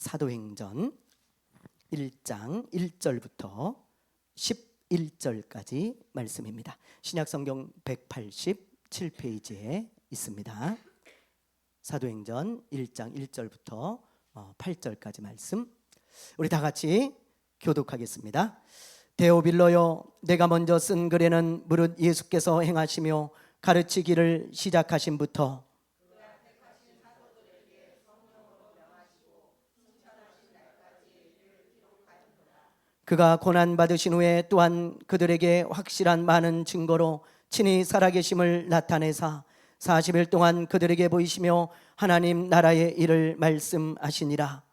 사도행전 1장 1절부터 11절까지 말씀입니다. 신약성경 187페이지에 있습니다. 사도행전 1장 1절부터 8절까지 말씀, 우리 다 같이 교독하겠습니다. 데오빌로여, 내가 먼저 쓴 글에는 무릇 예수께서 행하시며 가르치기를 시작하신부터 그가 고난받으신 후에 또한 그들에게 확실한 많은 증거로 친히 살아계심을 나타내사 40일 동안 그들에게 보이시며 하나님 나라의 일을 말씀하시니라.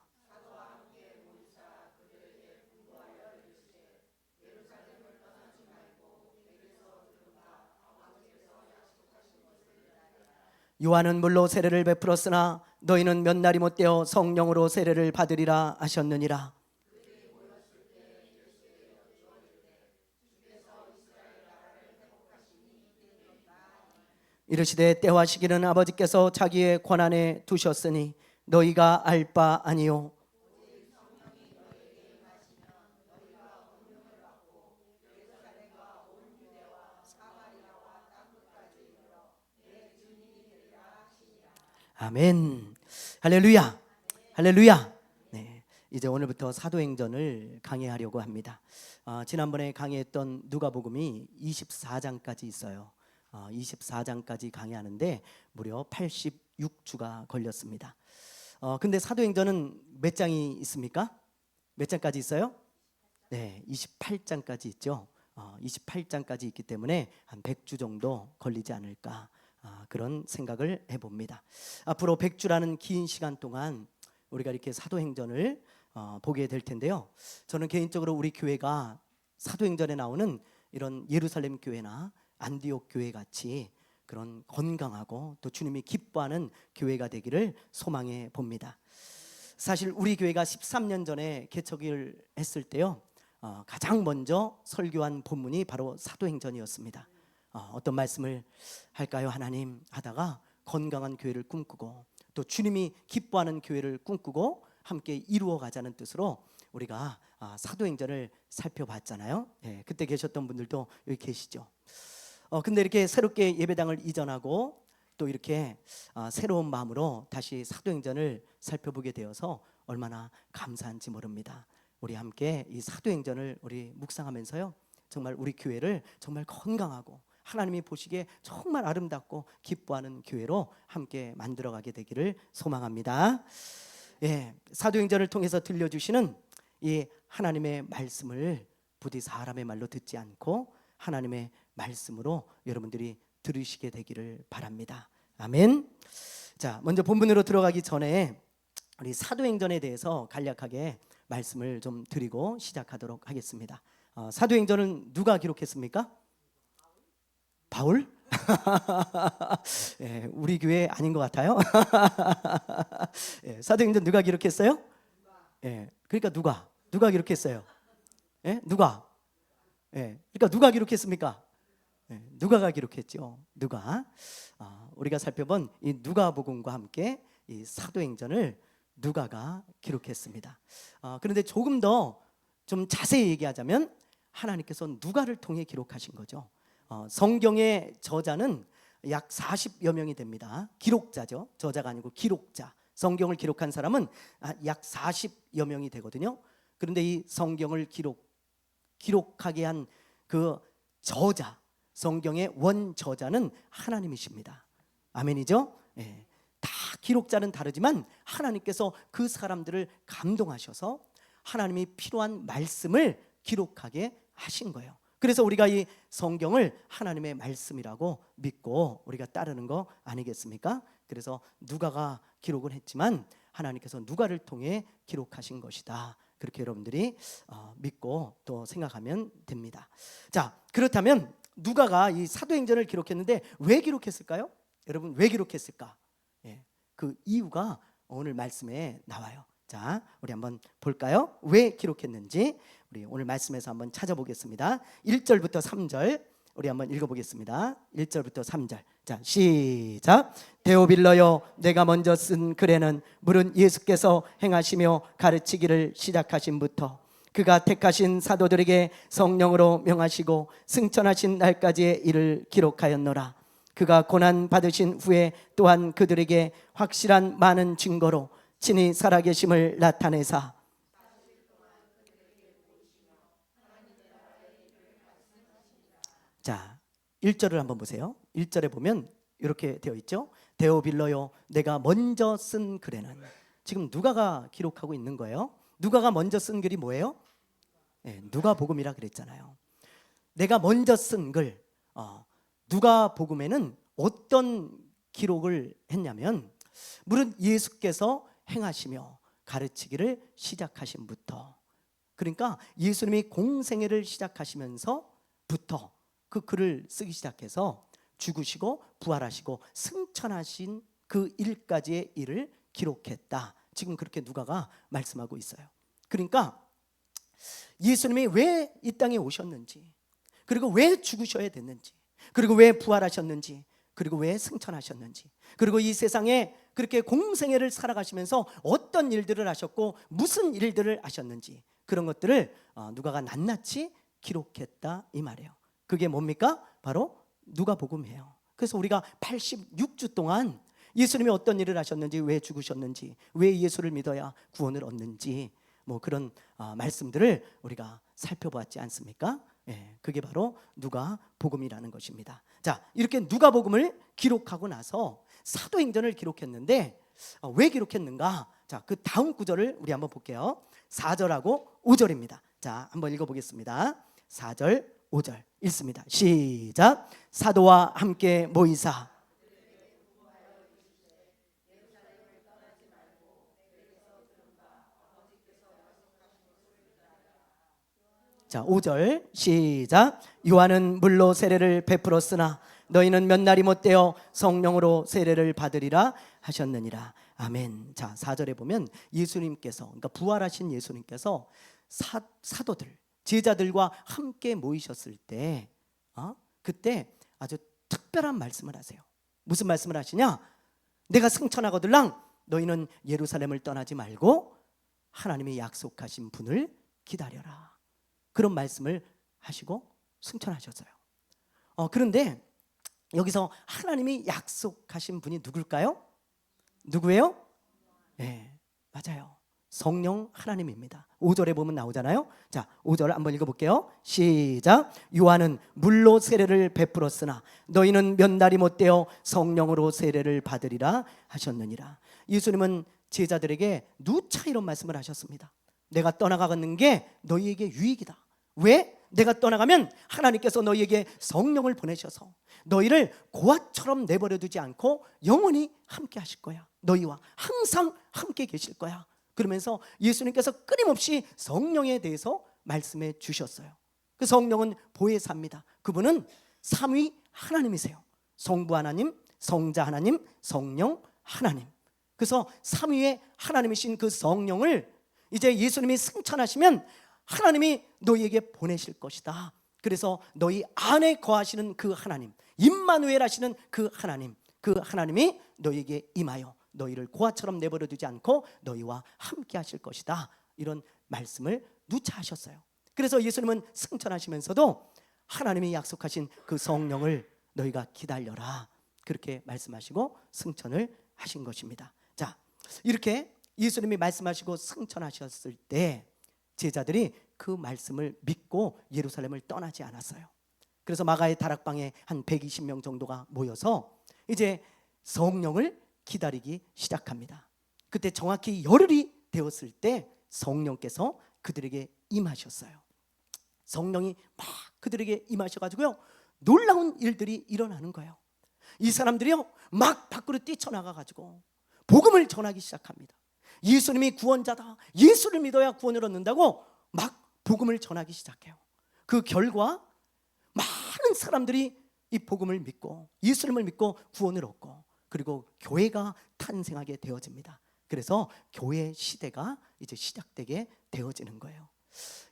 요한은 물로 세례를 베풀었으나 너희는 몇 날이 못되어 성령으로 세례를 받으리라 하셨느니라. 이르시되 때와 시기는 아버지께서 자기의 권한에 두셨으니 너희가 알 바 아니요. 아멘. 할렐루야. 할렐루야. 네, 이제 오늘부터 사도행전을 강의하려고 합니다. 지난번에 강의했던 누가복음이 24장까지 있어요. 24장까지 강의하는데 무려 86주가 걸렸습니다. 근데 사도행전은 몇 장이 있습니까? 몇 장까지 있어요? 네, 28장까지 있죠. 28장까지 있기 때문에 한 100주 정도 걸리지 않을까, 그런 생각을 해봅니다. 앞으로 100주라는 긴 시간 동안 우리가 이렇게 사도행전을 보게 될 텐데요, 저는 개인적으로 우리 교회가 사도행전에 나오는 이런 예루살렘 교회나 안디옥 교회 같이 그런 건강하고 또 주님이 기뻐하는 교회가 되기를 소망해 봅니다. 사실 우리 교회가 13년 전에 개척을 했을 때요, 가장 먼저 설교한 본문이 바로 사도행전이었습니다. 어떤 말씀을 할까요? 하나님 하다가 건강한 교회를 꿈꾸고 또 주님이 기뻐하는 교회를 꿈꾸고 함께 이루어가자는 뜻으로 우리가 사도행전을 살펴봤잖아요. 네, 그때 계셨던 분들도 여기 계시죠. 근데 이렇게 새롭게 예배당을 이전하고 또 이렇게 새로운 마음으로 다시 사도행전을 살펴보게 되어서 얼마나 감사한지 모릅니다. 우리 함께 이 사도행전을 우리 묵상하면서요, 정말 우리 교회를 정말 건강하고 하나님이 보시기에 정말 아름답고 기뻐하는 교회로 함께 만들어가게 되기를 소망합니다. 예, 사도행전을 통해서 들려주시는 이 하나님의 말씀을 부디 사람의 말로 듣지 않고 하나님의 말씀으로 여러분들이 들으시게 되기를 바랍니다. 아멘. 자, 먼저 본문으로 들어가기 전에 우리 사도행전에 대해서 간략하게 말씀을 좀 드리고 시작하도록 하겠습니다. 사도행전은 누가 기록했습니까? 바울? 예, 우리 교회 아닌 것 같아요. 예, 사도행전 누가 기록했어요? 예, 그러니까 누가 기록했어요? 예, 누가? 예, 그러니까 누가 기록했습니까? 예, 누가가 기록했죠. 누가. 우리가 살펴본 이 누가복음과 함께 이 사도행전을 누가가 기록했습니다. 그런데 조금 더 좀 자세히 얘기하자면 하나님께서 누가를 통해 기록하신 거죠. 성경의 저자는 약 40여 명이 됩니다. 기록자죠. 저자가 아니고 기록자. 성경을 기록한 사람은 약 40여 명이 되거든요. 그런데 이 성경을 기록하게 한 그 저자, 성경의 원저자는 하나님이십니다. 아멘이죠? 예. 다 기록자는 다르지만 하나님께서 그 사람들을 감동하셔서 하나님이 필요한 말씀을 기록하게 하신 거예요. 그래서 우리가 이 성경을 하나님의 말씀이라고 믿고 우리가 따르는 거 아니겠습니까? 그래서 누가가 기록을 했지만 하나님께서 누가를 통해 기록하신 것이다, 그렇게 여러분들이 믿고 또 생각하면 됩니다. 자, 그렇다면 누가가 이 사도행전을 기록했는데 왜 기록했을까요? 여러분, 왜 기록했을까? 예, 그 이유가 오늘 말씀에 나와요. 자, 우리 한번 볼까요? 왜 기록했는지 우리 오늘 말씀에서 한번 찾아보겠습니다. 1절부터 3절 우리 한번 읽어보겠습니다. 1절부터 3절. 자, 시작. 데오빌러여, 내가 먼저 쓴 글에는 물은 예수께서 행하시며 가르치기를 시작하신부터 그가 택하신 사도들에게 성령으로 명하시고 승천하신 날까지의 일을 기록하였노라. 그가 고난 받으신 후에 또한 그들에게 확실한 많은 증거로 친히 살아계심을 나타내사. 자, 1절을 한번 보세요. 1절에 보면 이렇게 되어 있죠. 데오빌러요, 내가 먼저 쓴 글에는. 지금 누가가 기록하고 있는 거예요. 누가가 먼저 쓴 글이 뭐예요? 네, 누가복음이라 그랬잖아요. 내가 먼저 쓴 글, 누가복음에는 어떤 기록을 했냐면 물은 예수께서 행하시며 가르치기를 시작하신부터, 그러니까 예수님이 공생애를 시작하시면서부터 그 글을 쓰기 시작해서 죽으시고 부활하시고 승천하신 그 일까지의 일을 기록했다. 지금 그렇게 누가가 말씀하고 있어요. 그러니까 예수님이 왜 이 땅에 오셨는지, 그리고 왜 죽으셔야 됐는지, 그리고 왜 부활하셨는지, 그리고 왜 승천하셨는지, 그리고 이 세상에 그렇게 공생애를 살아가시면서 어떤 일들을 하셨고 무슨 일들을 하셨는지, 그런 것들을 누가가 낱낱이 기록했다 이 말이에요. 그게 뭡니까? 바로 누가복음이에요. 그래서 우리가 86주 동안 예수님이 어떤 일을 하셨는지, 왜 죽으셨는지, 왜 예수를 믿어야 구원을 얻는지, 뭐 그런 말씀들을 우리가 살펴보았지 않습니까? 예, 그게 바로 누가복음이라는 것입니다. 자, 이렇게 누가복음을 기록하고 나서 사도행전을 기록했는데 왜 기록했는가? 자, 그 다음 구절을 우리 한번 볼게요. 4절하고 5절입니다. 자, 한번 읽어보겠습니다. 4절, 5절 읽습니다. 시작. 사도와 함께 모이사. 자, 5절 시작. 요한은 물로 세례를 베풀었으나 너희는 몇 날이 못되어 성령으로 세례를 받으리라 하셨느니라. 아멘. 자, 4절에 보면 예수님께서, 그러니까 부활하신 예수님께서 사도들, 제자들과 함께 모이셨을 때 그때 아주 특별한 말씀을 하세요. 무슨 말씀을 하시냐? 내가 승천하거들랑 너희는 예루살렘을 떠나지 말고 하나님이 약속하신 분을 기다려라. 그런 말씀을 하시고 승천하셨어요. 그런데 여기서 하나님이 약속하신 분이 누굴까요? 누구예요? 네, 맞아요. 성령 하나님입니다. 5절에 보면 나오잖아요. 자, 5절 한번 읽어볼게요. 시작. 요한은 물로 세례를 베풀었으나 너희는 몇 날이 못되어 성령으로 세례를 받으리라 하셨느니라. 예수님은 제자들에게 누차 이런 말씀을 하셨습니다. 내가 떠나가는 게 너희에게 유익이다. 왜? 내가 떠나가면 하나님께서 너희에게 성령을 보내셔서 너희를 고아처럼 내버려 두지 않고 영원히 함께 하실 거야. 너희와 항상 함께 계실 거야. 그러면서 예수님께서 끊임없이 성령에 대해서 말씀해 주셨어요. 그 성령은 보혜사입니다. 그분은 삼위 하나님이세요. 성부 하나님, 성자 하나님, 성령 하나님. 그래서 삼위의 하나님이신 그 성령을 이제 예수님이 승천하시면 하나님이 너희에게 보내실 것이다. 그래서 너희 안에 거하시는 그 하나님, 임마누엘 하시는 그 하나님이 너희에게 임하여 너희를 고아처럼 내버려 두지 않고 너희와 함께 하실 것이다. 이런 말씀을 누차 하셨어요. 그래서 예수님은 승천하시면서도 하나님이 약속하신 그 성령을 너희가 기다려라. 그렇게 말씀하시고 승천을 하신 것입니다. 자, 이렇게 예수님이 말씀하시고 승천하셨을 때 제자들이 그 말씀을 믿고 예루살렘을 떠나지 않았어요. 그래서 마가의 다락방에 한 120명 정도가 모여서 이제 성령을 기다리기 시작합니다. 그때 정확히 열흘이 되었을 때 성령께서 그들에게 임하셨어요. 성령이 막 그들에게 임하셔가지고요, 놀라운 일들이 일어나는 거예요. 이 사람들이요 막 밖으로 뛰쳐나가가지고 복음을 전하기 시작합니다. 예수님이 구원자다, 예수를 믿어야 구원을 얻는다고 막 복음을 전하기 시작해요. 그 결과 많은 사람들이 이 복음을 믿고 예수님을 믿고 구원을 얻고, 그리고 교회가 탄생하게 되어집니다. 그래서 교회 시대가 이제 시작되게 되어지는 거예요.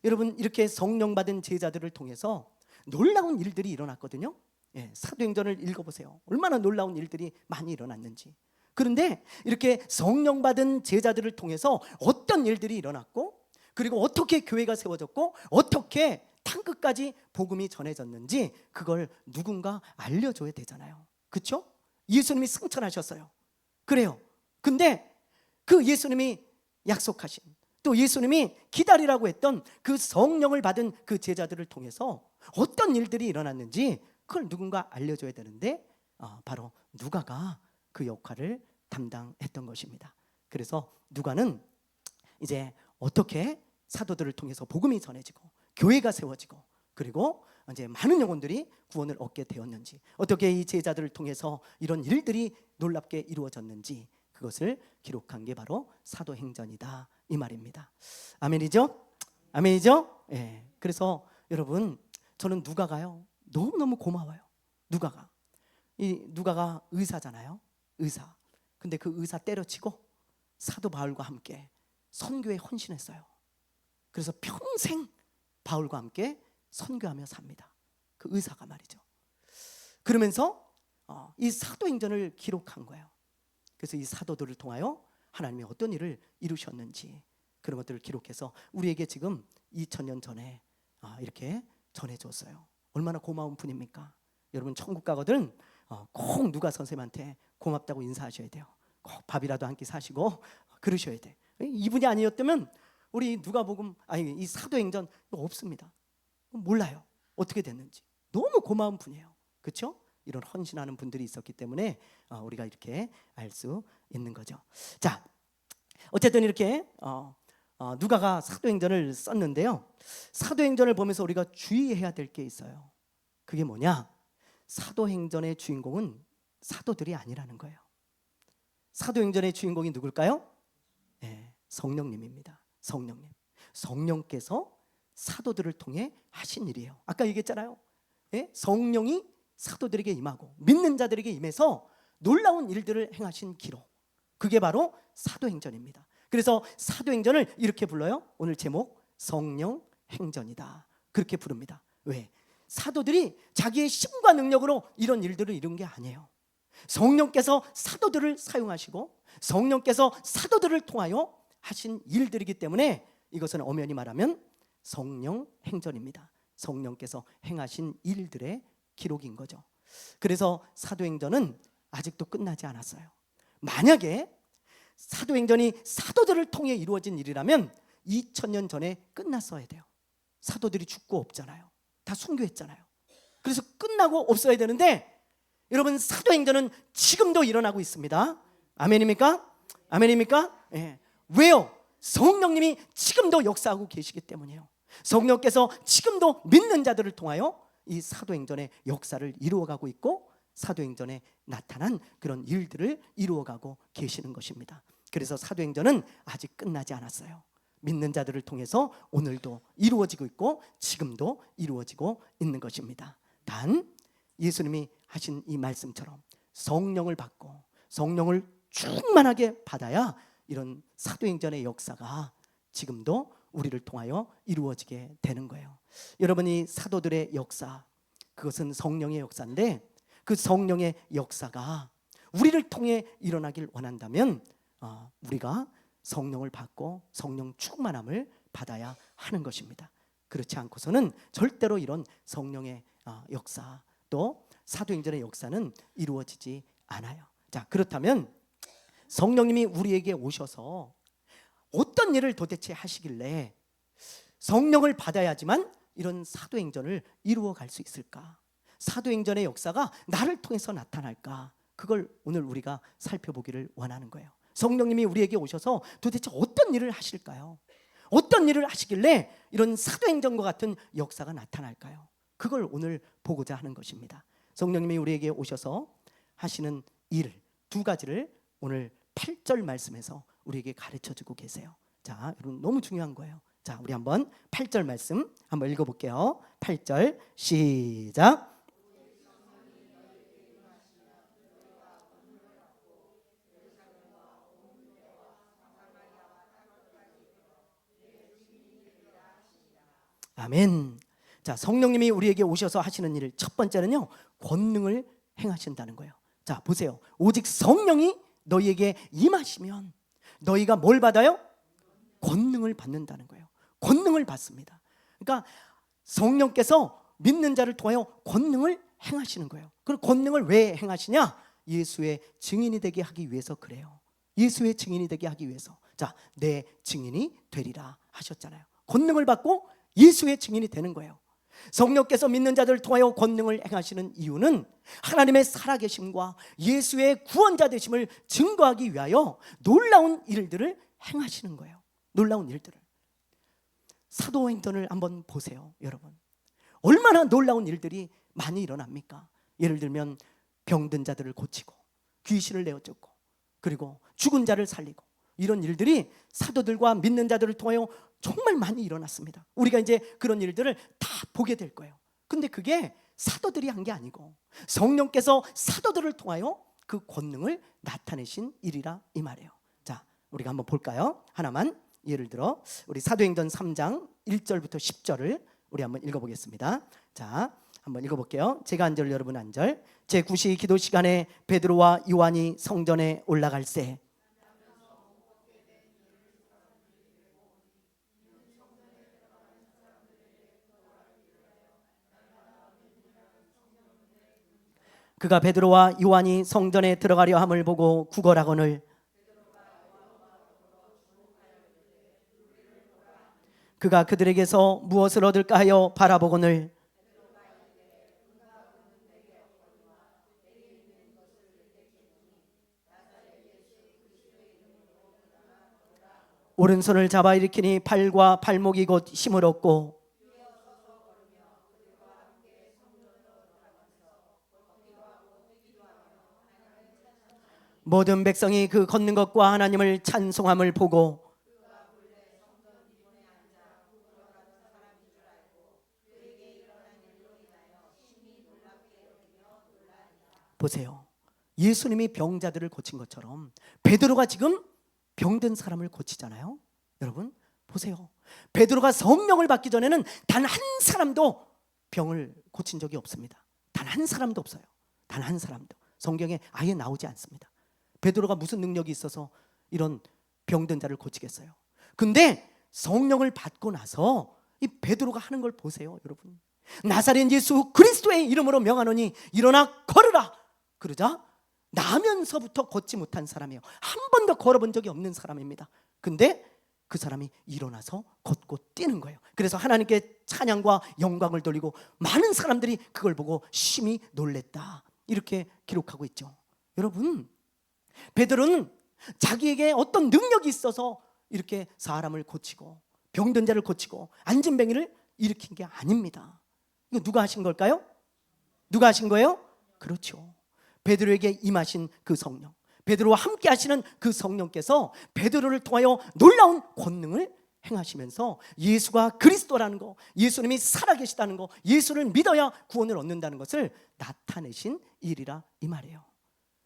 여러분, 이렇게 성령 받은 제자들을 통해서 놀라운 일들이 일어났거든요. 예, 사도행전을 읽어보세요. 얼마나 놀라운 일들이 많이 일어났는지. 그런데 이렇게 성령 받은 제자들을 통해서 어떤 일들이 일어났고, 그리고 어떻게 교회가 세워졌고, 어떻게 땅끝까지 복음이 전해졌는지 그걸 누군가 알려줘야 되잖아요. 그렇죠? 예수님이 승천하셨어요. 그래요. 근데 그 예수님이 약속하신, 또 예수님이 기다리라고 했던 그 성령을 받은 그 제자들을 통해서 어떤 일들이 일어났는지 그걸 누군가 알려줘야 되는데, 바로 누가가 그 역할을 담당했던 것입니다. 그래서 누가는 이제 어떻게 사도들을 통해서 복음이 전해지고 교회가 세워지고, 그리고 이제 많은 영혼들이 구원을 얻게 되었는지, 어떻게 이 제자들을 통해서 이런 일들이 놀랍게 이루어졌는지, 그것을 기록한 게 바로 사도행전이다, 이 말입니다. 아멘이죠? 아멘이죠? 예. 그래서 여러분, 저는 누가가요 너무너무 고마워요. 누가가 의사잖아요. 의사. 근데 그 의사 때려치고 사도 바울과 함께 선교에 헌신했어요. 그래서 평생 바울과 함께 선교하며 삽니다. 그 의사가 말이죠. 그러면서 이 사도행전을 기록한 거예요. 그래서 이 사도들을 통하여 하나님이 어떤 일을 이루셨는지 그런 것들을 기록해서 우리에게 지금 2000년 전에 이렇게 전해줬어요. 얼마나 고마운 분입니까? 여러분, 천국 가거든 꼭 누가 선생님한테 고맙다고 인사하셔야 돼요. 꼭 밥이라도 한 끼 사시고 그러셔야 돼. 이분이 아니었다면 우리 누가복음, 이 사도행전 없습니다. 몰라요, 어떻게 됐는지. 너무 고마운 분이에요. 그렇죠? 이런 헌신하는 분들이 있었기 때문에 우리가 이렇게 알 수 있는 거죠. 자, 어쨌든 이렇게 누가가 사도행전을 썼는데요, 사도행전을 보면서 우리가 주의해야 될 게 있어요. 그게 뭐냐? 사도행전의 주인공은 사도들이 아니라는 거예요. 사도행전의 주인공이 누굴까요? 네, 성령님입니다. 성령님. 성령께서 사도들을 통해 하신 일이에요. 아까 얘기했잖아요. 예? 성령이 사도들에게 임하고 믿는 자들에게 임해서 놀라운 일들을 행하신 기록, 그게 바로 사도행전입니다. 그래서 사도행전을 이렇게 불러요. 오늘 제목, 성령행전이다, 그렇게 부릅니다. 왜? 사도들이 자기의 힘과 능력으로 이런 일들을 이룬 게 아니에요. 성령께서 사도들을 사용하시고 성령께서 사도들을 통하여 하신 일들이기 때문에 이것은 엄연히 말하면 성령행전입니다. 성령께서 행하신 일들의 기록인 거죠. 그래서 사도행전은 아직도 끝나지 않았어요. 만약에 사도행전이 사도들을 통해 이루어진 일이라면 2000년 전에 끝났어야 돼요. 사도들이 죽고 없잖아요. 다 순교했잖아요. 그래서 끝나고 없어야 되는데, 여러분, 사도행전은 지금도 일어나고 있습니다. 아멘입니까? 아멘입니까? 예. 왜요? 성령님이 지금도 역사하고 계시기 때문이에요. 성령께서 지금도 믿는 자들을 통하여 이 사도행전의 역사를 이루어가고 있고 사도행전에 나타난 그런 일들을 이루어가고 계시는 것입니다. 그래서 사도행전은 아직 끝나지 않았어요. 믿는 자들을 통해서 오늘도 이루어지고 있고 지금도 이루어지고 있는 것입니다. 단 예수님이 하신 이 말씀처럼 성령을 받고 성령을 충만하게 받아야 이런 사도행전의 역사가 지금도 우리를 통하여 이루어지게 되는 거예요. 여러분이 사도들의 역사, 그것은 성령의 역사인데 그 성령의 역사가 우리를 통해 일어나길 원한다면 우리가 성령을 받고 성령 충만함을 받아야 하는 것입니다. 그렇지 않고서는 절대로 이런 성령의 역사, 또 사도행전의 역사는 이루어지지 않아요. 자, 그렇다면 성령님이 우리에게 오셔서 어떤 일을 도대체 하시길래 성령을 받아야지만 이런 사도행전을 이루어갈 수 있을까? 사도행전의 역사가 나를 통해서 나타날까? 그걸 오늘 우리가 살펴보기를 원하는 거예요. 성령님이 우리에게 오셔서 도대체 어떤 일을 하실까요? 어떤 일을 하시길래 이런 사도행전과 같은 역사가 나타날까요? 그걸 오늘 보고자 하는 것입니다. 성령님이 우리에게 오셔서 하시는 일 두 가지를 오늘 8절 말씀에서 우리에게 가르쳐주고 계세요. 자, 여러분, 너무 중요한 거예요. 자, 우리 한번 8절 말씀 한번 읽어볼게요. 8절 시작. 아멘. 자, 성령님이 우리에게 오셔서 하시는 일 첫 번째는요, 권능을 행하신다는 거예요. 자, 보세요. 오직 성령이 너희에게 임하시면 너희가 뭘 받아요? 권능을 받는다는 거예요. 권능을 받습니다. 그러니까 성령께서 믿는 자를 통하여 권능을 행하시는 거예요. 그럼 권능을 왜 행하시냐? 예수의 증인이 되게 하기 위해서 그래요. 예수의 증인이 되게 하기 위해서. 자, 내 증인이 되리라 하셨잖아요. 권능을 받고 예수의 증인이 되는 거예요. 성령께서 믿는 자들을 통하여 권능을 행하시는 이유는 하나님의 살아계심과 예수의 구원자 되심을 증거하기 위하여 놀라운 일들을 행하시는 거예요. 놀라운 일들을. 사도행전을 한번 보세요, 여러분. 얼마나 놀라운 일들이 많이 일어납니까? 예를 들면 병든 자들을 고치고 귀신을 내어쫓고 그리고 죽은 자를 살리고, 이런 일들이 사도들과 믿는 자들을 통하여 정말 많이 일어났습니다. 우리가 이제 그런 일들을 다 보게 될 거예요. 근데 그게 사도들이 한 게 아니고 성령께서 사도들을 통하여 그 권능을 나타내신 일이라 이 말이에요. 자, 우리가 한번 볼까요? 하나만. 예를 들어 우리 사도행전 3장 1절부터 10절을 우리 한번 읽어보겠습니다. 자, 한번 읽어볼게요. 제가 한 절, 여러분 한 절. 제9시 기도 시간에 베드로와 요한이 성전에 올라갈새 그가 베드로와 요한이 성전에 들어가려 함을 보고 구걸하거늘 그가 그들에게서 무엇을 얻을까 하여 바라보거늘 오른손을 잡아 일으키니 팔과 발목이 곧 힘을 얻고 모든 백성이 그 걷는 것과 하나님을 찬송함을 보고 보세요. 예수님이 병자들을 고친 것처럼 베드로가 지금 병든 사람을 고치잖아요. 여러분 보세요. 베드로가 성령을 받기 전에는 단 한 사람도 병을 고친 적이 없습니다. 단 한 사람도 없어요. 단 한 사람도. 성경에 아예 나오지 않습니다. 베드로가 무슨 능력이 있어서 이런 병든 자를 고치겠어요? 근데 성령을 받고 나서 이 베드로가 하는 걸 보세요, 여러분. 나사렛 예수 그리스도의 이름으로 명하노니 일어나 걸으라. 그러자 나면서부터 걷지 못한 사람이에요. 한 번도 걸어본 적이 없는 사람입니다. 근데 그 사람이 일어나서 걷고 뛰는 거예요. 그래서 하나님께 찬양과 영광을 돌리고 많은 사람들이 그걸 보고 심히 놀랬다, 이렇게 기록하고 있죠. 여러분, 베드로는 자기에게 어떤 능력이 있어서 이렇게 사람을 고치고 병든 자를 고치고 안진뱅이를 일으킨 게 아닙니다. 이거 누가 하신 걸까요? 누가 하신 거예요? 그렇죠. 베드로에게 임하신 그 성령, 베드로와 함께 하시는 그 성령께서 베드로를 통하여 놀라운 권능을 행하시면서 예수가 그리스도라는 거, 예수님이 살아계시다는 거, 예수를 믿어야 구원을 얻는다는 것을 나타내신 일이라 이 말이에요.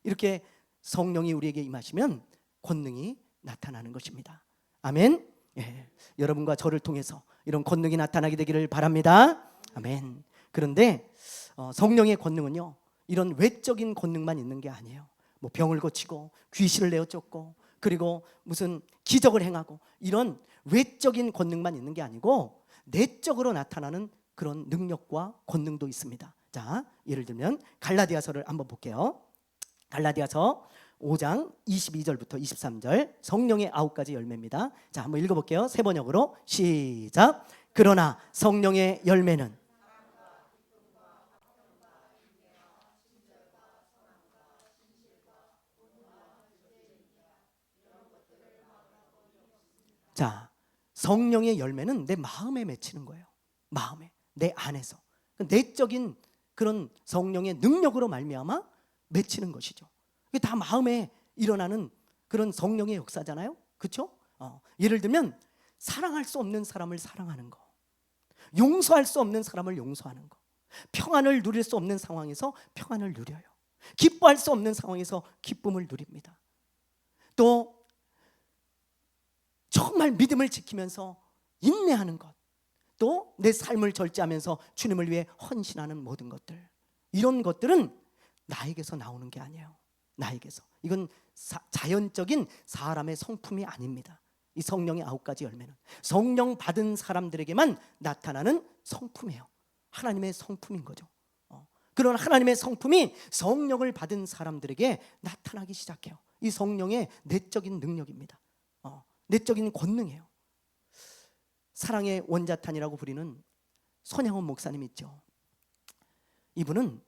이렇게 성령이 우리에게 임하시면 권능이 나타나는 것입니다. 아멘. 예, 여러분과 저를 통해서 이런 권능이 나타나게 되기를 바랍니다. 아멘. 그런데 성령의 권능은요, 이런 외적인 권능만 있는 게 아니에요. 뭐 병을 고치고 귀신을 내어쫓고 그리고 무슨 기적을 행하고 이런 외적인 권능만 있는 게 아니고 내적으로 나타나는 그런 능력과 권능도 있습니다. 자, 예를 들면 갈라디아서를 한번 볼게요. 갈라디아서 5장 22절부터 23절, 성령의 9가지 열매입니다. 자, 한번 읽어볼게요. 세 번역으로 시작. 그러나 성령의 열매는 자, 성령의 열매는 내 마음에 맺히는 거예요. 마음에, 내 안에서 내적인 그런 성령의 능력으로 말미암아 맺히는 것이죠. 이게 다 마음에 일어나는 그런 성령의 역사잖아요. 그렇죠? 예를 들면 사랑할 수 없는 사람을 사랑하는 거, 용서할 수 없는 사람을 용서하는 거, 평안을 누릴 수 없는 상황에서 평안을 누려요. 기뻐할 수 없는 상황에서 기쁨을 누립니다. 또 정말 믿음을 지키면서 인내하는 것, 또 내 삶을 절제하면서 주님을 위해 헌신하는 모든 것들, 이런 것들은 나에게서 나오는 게 아니에요. 나에게서. 이건 자연적인 사람의 성품이 아닙니다. 이 성령의 9가지 열매는 성령 받은 사람들에게만 나타나는 성품이에요. 하나님의 성품인 거죠. 그런 하나님의 성품이 성령을 받은 사람들에게 나타나기 시작해요. 이 성령의 내적인 능력입니다. 내적인 권능이에요. 사랑의 원자탄이라고 부리는 손양원 목사님 있죠. 이분은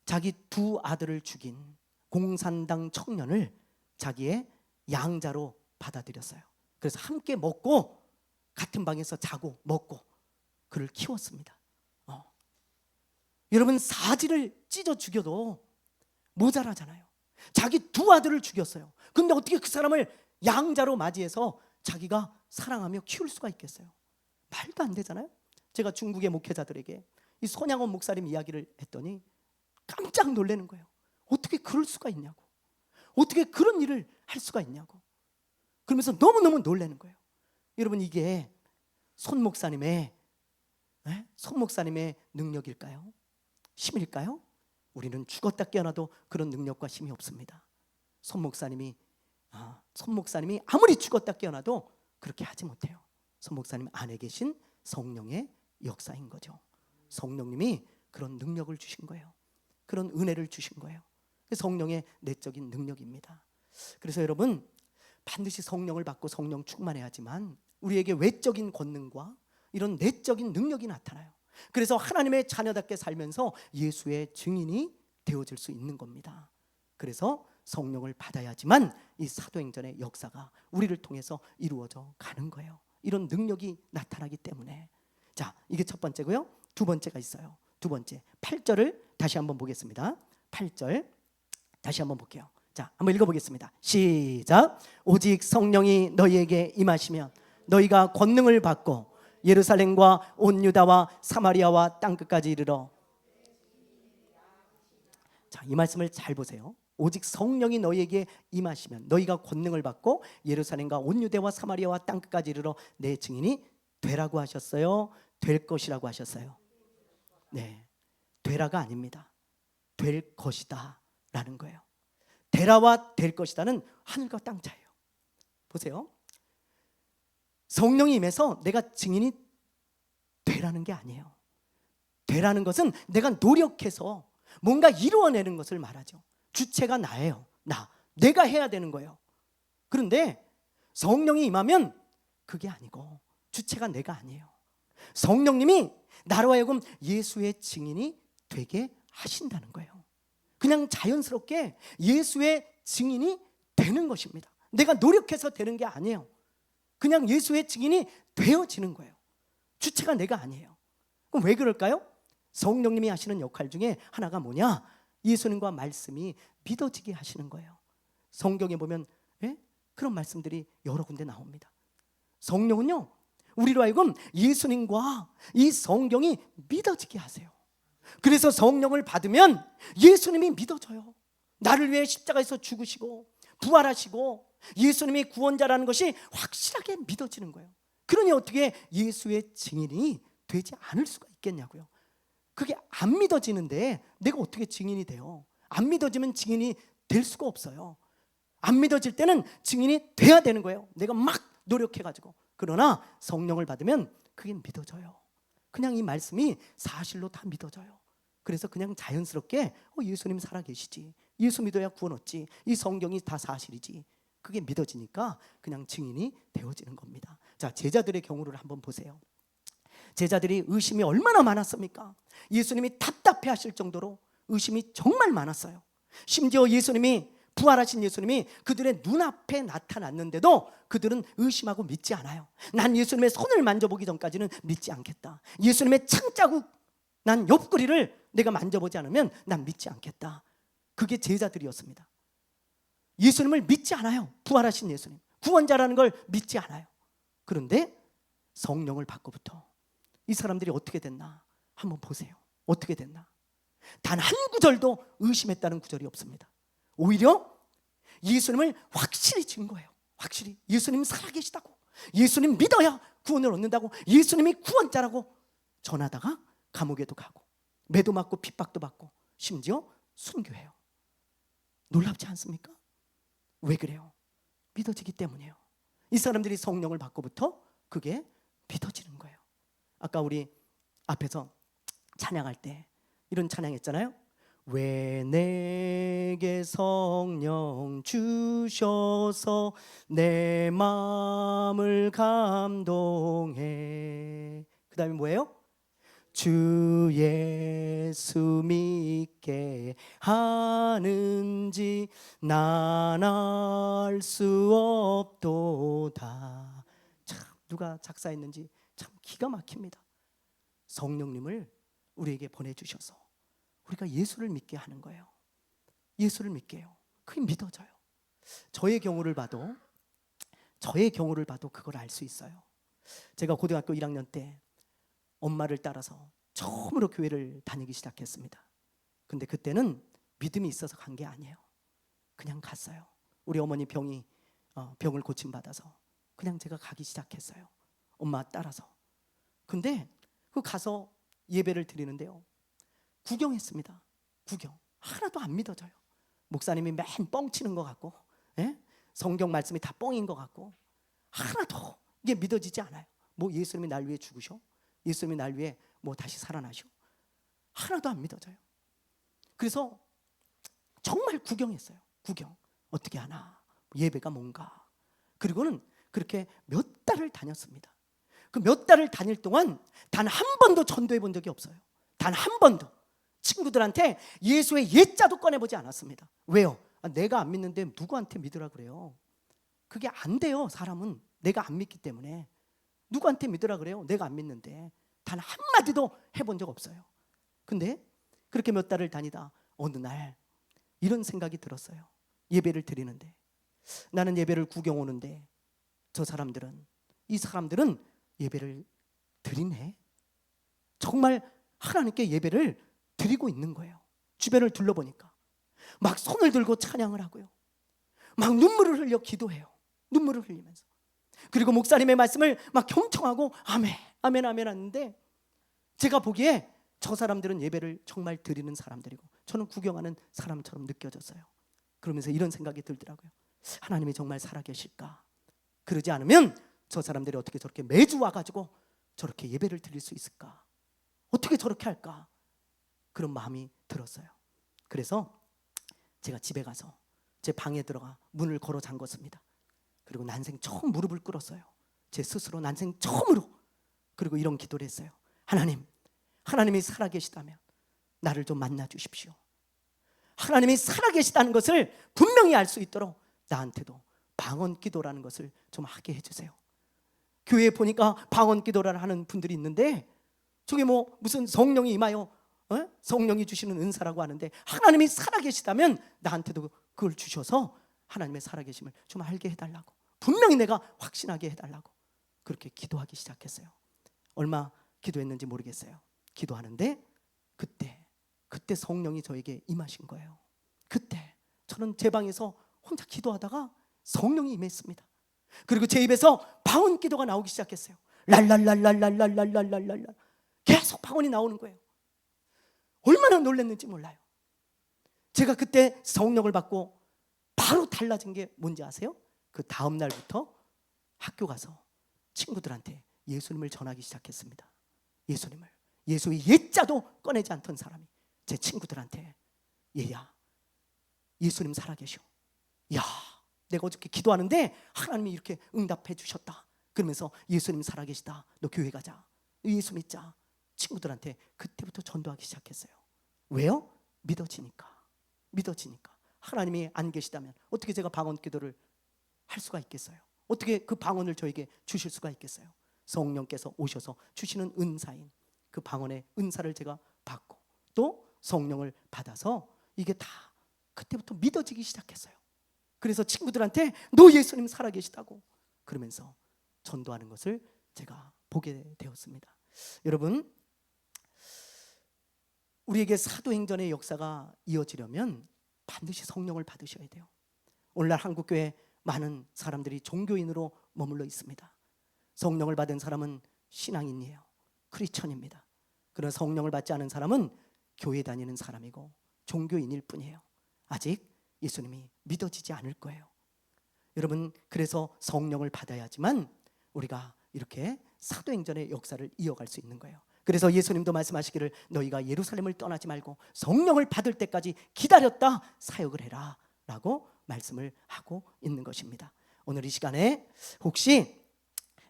자기 2 아들을 죽인 공산당 청년을 자기의 양자로 받아들였어요. 그래서 함께 먹고 같은 방에서 자고 먹고 그를 키웠습니다. 여러분, 사지를 찢어 죽여도 모자라잖아요. 자기 2 아들을 죽였어요. 근데 어떻게 그 사람을 양자로 맞이해서 자기가 사랑하며 키울 수가 있겠어요? 말도 안 되잖아요. 제가 중국의 목회자들에게 이 손양원 목사님 이야기를 했더니 깜짝 놀라는 거예요. 어떻게 그럴 수가 있냐고, 어떻게 그런 일을 할 수가 있냐고. 그러면서 너무너무 놀라는 거예요. 여러분, 이게 손 목사님의 능력일까요? 힘일까요? 우리는 죽었다 깨어나도 그런 능력과 힘이 없습니다. 손 목사님이 아무리 죽었다 깨어나도 그렇게 하지 못해요. 손 목사님 안에 계신 성령의 역사인 거죠. 성령님이 그런 능력을 주신 거예요. 그런 은혜를 주신 거예요. 성령의 내적인 능력입니다. 그래서 여러분, 반드시 성령을 받고 성령 충만해야지만 우리에게 외적인 권능과 이런 내적인 능력이 나타나요. 그래서 하나님의 자녀답게 살면서 예수의 증인이 되어질 수 있는 겁니다. 그래서 성령을 받아야지만 이 사도행전의 역사가 우리를 통해서 이루어져 가는 거예요. 이런 능력이 나타나기 때문에. 자, 이게 첫 번째고요. 2번째가 있어요. 2번째 8절을 다시 한번 보겠습니다. 8절 다시 한번 볼게요. 자, 한번 읽어보겠습니다. 시작. 오직 성령이 너희에게 임하시면 너희가 권능을 받고 예루살렘과 온 유다와 사마리아와 땅끝까지 이르러. 자, 이 말씀을 잘 보세요. 오직 성령이 너희에게 임하시면 너희가 권능을 받고 예루살렘과 온 유대와 사마리아와 땅끝까지 이르러 내 증인이 되라고 하셨어요? 될 것이라고 하셨어요? 네, 되라가 아닙니다. 될 것이다 라는 거예요. 되라와 될 것이다는 하늘과 땅 차이예요. 보세요. 성령이 임해서 내가 증인이 되라는 게 아니에요. 되라는 것은 내가 노력해서 뭔가 이루어내는 것을 말하죠. 주체가 나예요. 내가 해야 되는 거예요. 그런데 성령이 임하면 그게 아니고 주체가 내가 아니에요. 성령님이 나로 하여금 예수의 증인이 되게 하신다는 거예요. 그냥 자연스럽게 예수의 증인이 되는 것입니다. 내가 노력해서 되는 게 아니에요. 그냥 예수의 증인이 되어지는 거예요. 주체가 내가 아니에요. 그럼 왜 그럴까요? 성령님이 하시는 역할 중에 하나가 뭐냐? 예수님과 말씀이 믿어지게 하시는 거예요. 성경에 보면 그런 말씀들이 여러 군데 나옵니다. 성령은요, 우리로 하여금 예수님과 이 성경이 믿어지게 하세요. 그래서 성령을 받으면 예수님이 믿어져요. 나를 위해 십자가에서 죽으시고 부활하시고 예수님이 구원자라는 것이 확실하게 믿어지는 거예요. 그러니 어떻게 예수의 증인이 되지 않을 수가 있겠냐고요. 그게 안 믿어지는데 내가 어떻게 증인이 돼요? 안 믿어지면 증인이 될 수가 없어요. 안 믿어질 때는 증인이 돼야 되는 거예요. 내가 막 노력해가지고. 그러나 성령을 받으면 그게 믿어져요. 그냥 이 말씀이 사실로 다 믿어져요. 그래서 그냥 자연스럽게 예수님 살아계시지, 예수 믿어야 구원 얻지, 이 성경이 다 사실이지, 그게 믿어지니까 그냥 증인이 되어지는 겁니다. 자, 제자들의 경우를 한번 보세요. 제자들이 의심이 얼마나 많았습니까? 예수님이 답답해 하실 정도로 의심이 정말 많았어요. 심지어 부활하신 예수님이 그들의 눈앞에 나타났는데도 그들은 의심하고 믿지 않아요. 난 예수님의 손을 만져보기 전까지는 믿지 않겠다. 예수님의 창자국 난 옆구리를 내가 만져보지 않으면 난 믿지 않겠다. 그게 제자들이었습니다. 예수님을 믿지 않아요. 부활하신 예수님, 구원자라는 걸 믿지 않아요. 그런데 성령을 받고부터 이 사람들이 어떻게 됐나 한번 보세요. 어떻게 됐나? 단 한 구절도 의심했다는 구절이 없습니다. 오히려 예수님을 확실히 증거해요. 확실히 예수님 살아계시다고, 예수님 믿어야 구원을 얻는다고, 예수님이 구원자라고 전하다가 감옥에도 가고 매도 맞고 핍박도 받고 심지어 순교해요. 놀랍지 않습니까? 왜 그래요? 믿어지기 때문이에요. 이 사람들이 성령을 받고부터 그게 믿어지는 거예요. 아까 우리 앞에서 찬양할 때 이런 찬양했잖아요. 왜 내게 성령 주셔서 내 마음을 감동해. 그 다음에 뭐예요? 주 예수 믿게 하는지 난 알 수 없도다. 참 누가 작사했는지 참 기가 막힙니다. 성령님을 우리에게 보내주셔서 우리가 예수를 믿게 하는 거예요. 예수를 믿게 해요. 그게 믿어져요. 저의 경우를 봐도 그걸 알 수 있어요. 제가 고등학교 1학년 때 엄마를 따라서 처음으로 교회를 다니기 시작했습니다. 근데 그때는 믿음이 있어서 간 게 아니에요. 그냥 갔어요. 우리 어머니 병을 고침받아서 그냥 제가 가기 시작했어요. 엄마 따라서. 근데 그 가서 예배를 드리는데요, 구경했습니다. 구경. 하나도 안 믿어져요. 목사님이 맨 뻥치는 것 같고, 예? 성경 말씀이 다 뻥인 것 같고, 하나도 이게 믿어지지 않아요. 뭐 예수님이 날 위해 죽으셔? 예수님이 날 위해 뭐 다시 살아나셔? 하나도 안 믿어져요. 그래서 정말 구경했어요. 구경. 어떻게 하나? 예배가 뭔가. 그리고는 그렇게 몇 달을 다녔습니다. 그 몇 달을 다닐 동안 단 한 번도 전도해 본 적이 없어요. 단 한 번도. 친구들한테 예수의 예자도 꺼내보지 않았습니다. 왜요? 내가 안 믿는데 누구한테 믿으라 그래요? 그게 안 돼요. 사람은 내가 안 믿기 때문에. 누구한테 믿으라 그래요? 내가 안 믿는데. 단 한마디도 해본 적 없어요. 근데 그렇게 몇 달을 다니다 어느 날 이런 생각이 들었어요. 예배를 드리는데, 나는 예배를 구경 오는데 이 사람들은 예배를 드리네. 정말 하나님께 예배를 드리고 있는 거예요. 주변을 둘러보니까 막 손을 들고 찬양을 하고요, 막 눈물을 흘려 기도해요. 눈물을 흘리면서. 그리고 목사님의 말씀을 막 경청하고 아멘 아멘 아멘 하는데, 제가 보기에 저 사람들은 예배를 정말 드리는 사람들이고 저는 구경하는 사람처럼 느껴졌어요. 그러면서 이런 생각이 들더라고요. 하나님이 정말 살아계실까? 그러지 않으면 저 사람들이 어떻게 저렇게 매주 와가지고 저렇게 예배를 드릴 수 있을까? 어떻게 저렇게 할까? 그런 마음이 들었어요. 그래서 제가 집에 가서 제 방에 들어가 문을 걸어 잠궜습니다. 그리고 난생 처음 무릎을 꿇었어요. 제 스스로 난생 처음으로. 그리고 이런 기도를 했어요. 하나님이 살아계시다면 나를 좀 만나 주십시오. 하나님이 살아계시다는 것을 분명히 알 수 있도록 나한테도 방언 기도라는 것을 좀 하게 해주세요. 교회에 보니까 방언 기도를 하는 분들이 있는데 저게 뭐 무슨 성령이 임하여 성령이 주시는 은사라고 하는데, 하나님이 살아계시다면 나한테도 그걸 주셔서 하나님의 살아계심을 좀 알게 해달라고, 분명히 내가 확신하게 해달라고 그렇게 기도하기 시작했어요. 얼마 기도했는지 모르겠어요. 기도하는데 그때 성령이 저에게 임하신 거예요. 그때 저는 제 방에서 혼자 기도하다가 성령이 임했습니다. 그리고 제 입에서 방언 기도가 나오기 시작했어요. 랄랄랄랄랄랄랄랄랄랄 계속 방언이 나오는 거예요. 얼마나 놀랐는지 몰라요. 제가 그때 성령을 받고 바로 달라진 게 뭔지 아세요? 그 다음 날부터 학교 가서 친구들한테 예수님을 전하기 시작했습니다. 예수의 예자도 꺼내지 않던 사람이 제 친구들한테, 얘야 예수님 살아계셔. 야, 내가 어저께 기도하는데 하나님이 이렇게 응답해 주셨다. 그러면서 예수님 살아계시다. 너 교회 가자. 예수 믿자. 친구들한테 그때부터 전도하기 시작했어요. 왜요? 믿어지니까. 하나님이 안 계시다면 어떻게 제가 방언 기도를 할 수가 있겠어요? 어떻게 그 방언을 저에게 주실 수가 있겠어요? 성령께서 오셔서 주시는 은사인 그 방언의 은사를 제가 받고 또 성령을 받아서 이게 다 그때부터 믿어지기 시작했어요. 그래서 친구들한테 너 예수님 살아계시다고 그러면서 전도하는 것을 제가 보게 되었습니다. 여러분, 우리에게 사도행전의 역사가 이어지려면 반드시 성령을 받으셔야 돼요. 오늘날 한국교회 많은 사람들이 종교인으로 머물러 있습니다. 성령을 받은 사람은 신앙인이에요. 크리스천입니다. 그러나 성령을 받지 않은 사람은 교회 다니는 사람이고 종교인일 뿐이에요. 아직 예수님이 믿어지지 않을 거예요. 여러분, 그래서 성령을 받아야지만 우리가 이렇게 사도행전의 역사를 이어갈 수 있는 거예요. 그래서 예수님도 말씀하시기를 너희가 예루살렘을 떠나지 말고 성령을 받을 때까지 기다렸다 사역을 해라 라고 말씀을 하고 있는 것입니다. 오늘 이 시간에 혹시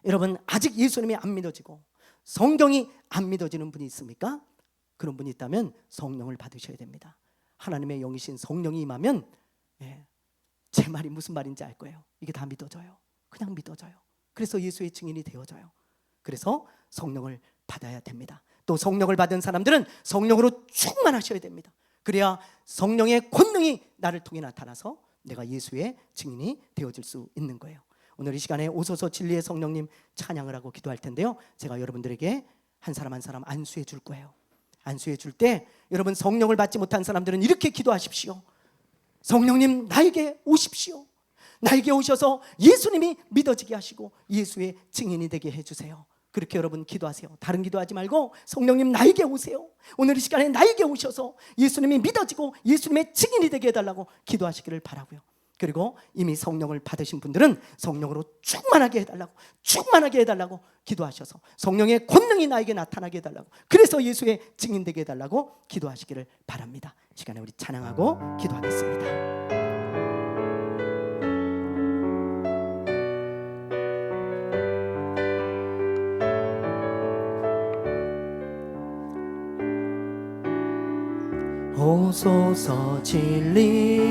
여러분 아직 예수님이 안 믿어지고 성경이 안 믿어지는 분이 있습니까? 그런 분이 있다면 성령을 받으셔야 됩니다. 하나님의 영이신 성령이 임하면 제 말이 무슨 말인지 알 거예요. 이게 다 믿어져요. 그냥 믿어져요. 그래서 예수의 증인이 되어져요. 그래서 성령을 받아야 됩니다. 또 성령을 받은 사람들은 성령으로 충만하셔야 됩니다. 그래야 성령의 권능이 나를 통해 나타나서 내가 예수의 증인이 되어질 수 있는 거예요. 오늘 이 시간에 오소서 진리의 성령님 찬양을 하고 기도할 텐데요, 제가 여러분들에게 한 사람 한 사람 안수해 줄 거예요. 안수해 줄 때 여러분 성령을 받지 못한 사람들은 이렇게 기도하십시오. 성령님 나에게 오십시오. 나에게 오셔서 예수님이 믿어지게 하시고 예수의 증인이 되게 해주세요. 그렇게 여러분 기도하세요. 다른 기도하지 말고 성령님 나에게 오세요. 오늘 이 시간에 나에게 오셔서 예수님이 믿어지고 예수님의 증인이 되게 해달라고 기도하시기를 바라고요. 그리고 이미 성령을 받으신 분들은 성령으로 충만하게 해달라고 기도하셔서 성령의 권능이 나에게 나타나게 해달라고, 그래서 예수의 증인 되게 해달라고 기도하시기를 바랍니다. 이 시간에 우리 찬양하고 기도하겠습니다. 오소서 진리